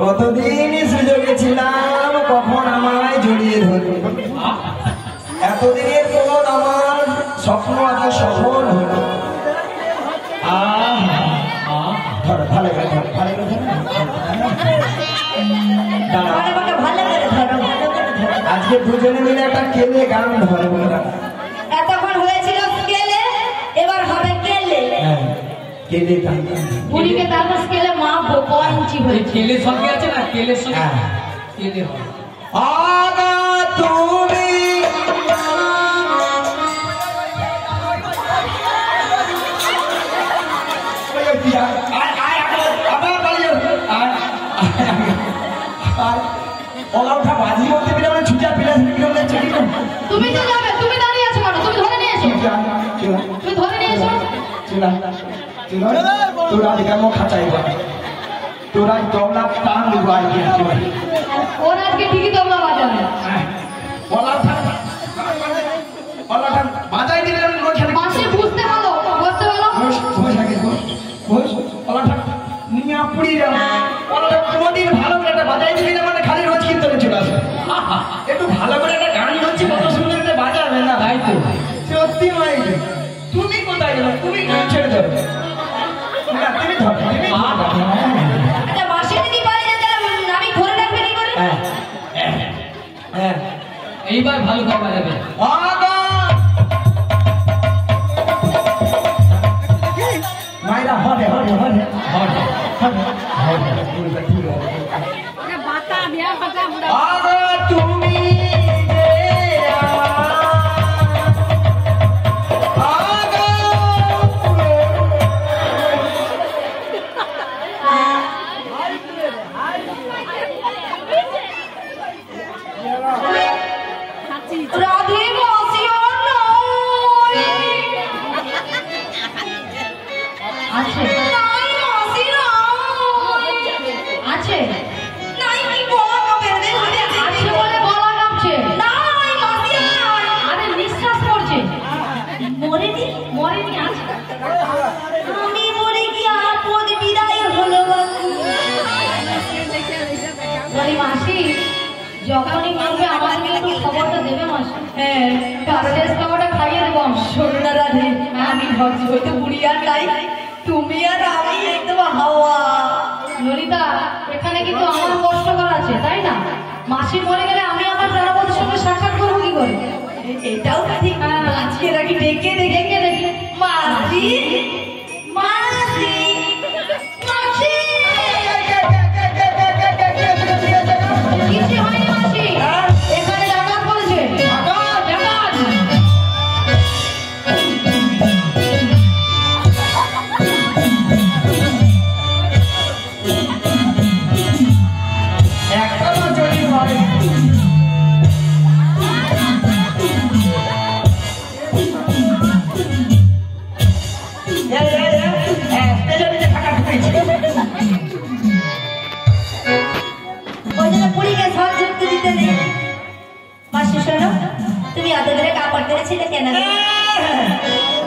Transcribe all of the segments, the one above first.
কতদিন সুযোগে ছিলাম কখন আমায় জড়িয়ে ধরবে, এতদিনের পর আমার স্বপ্ন আজ সফল হলো। ভালো করে আজকে দুজনে মিলে একটা কেলে গান ধরবো। এতক্ষণ হয়েছিল স্কেলে, এবার হবে কেলে। কেলে গান পুরীকে তারপর স্কেলে মাপবো কয় ইঞ্চি হয়ে। কেলের সঙ্গে আছে না, কেলের সঙ্গে কেলে হয়। আগা তুমি তুমি তো যাবে, তুমি দাঁড়িয়ে আছো কেন? তুমি ধরে নিয়ে এসো, তুমি ধরে নিয়ে এসো। তোরা কেমন খাঁচাই তোরা তবলা টান দেবো আর কি ওর আজকে ঠিকই তবলা বাজাবে। বাজাই দিলে মাসে বুঝতে ভালো, বুঝতে ভালো। কোনদিন ভালো করে একটা বাজাই দিবি না, মানে খালি রোজ কীর্তনে চলে আসে। একটু ভালো করে একটা গান হচ্ছে, কত সুন্দর একটা বাজাবে না? তাই তো সত্যি মাই। তুমি কোথায় গেলে? তুমি ছেড়ে ধরো না, তুমি ধরো। আচ্ছা মাসে যদি পারে যেতে আমি ধরে রাখবে কি করে? এইবার ভালো করে বাজাবে। মায়েরা হরে হরে হরে হরে তুমি রাধে মাসিও নয় আছে, নাই মাসি নয় আছে, নাই কি গলা কাঁপে রে? আছে বলে গলা কাঁপছে। নাই মাসি নয়, আরে নিঃশ্বাস পড়ছে। মরেনি, মরেনি, আছে। আমি মরে গিয়ে আপদ বিদায় হলো। বলি মাসি যখনই মরবে আমাকে একটু খবরটা দেবে মাসি। হ্যাঁ, শেষ খাবারটা খাইয়ে দেবো। শোনো না রাধে, আমি ভাবছি হয়তো বুড়ি আর নাই, তুমি আর আমি একদম হাওয়া। ললিতা, এখানে কিন্তু আমার কষ্টকর আছে, তাই না? মাসি মরে গেলে আমি আমার প্রাণপতির সঙ্গে সাক্ষাৎ করবো কি করে? এটাও ঠিক। আজকে নাকি ডেকে দেখে দেখি মাসি মাসি মাসি কিছু হয়নি মাসি, এখানে ডাকাত বলছে। ডাকাত একটা চলি হয়। ওই জন্য পুরীকে সব যুক্তি দিতে নেই। মাসি শোনো, তুমি অত ধরে কাপড় ধরেছিলে কেন?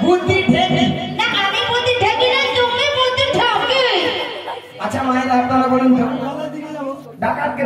বুদ্ধি ঠেকে। না আমি বুদ্ধি ঠেকি না, তুমি বুদ্ধি ঠেকি। আচ্ছা মায়ের আপনারা বলুন তো, ডাকাতকে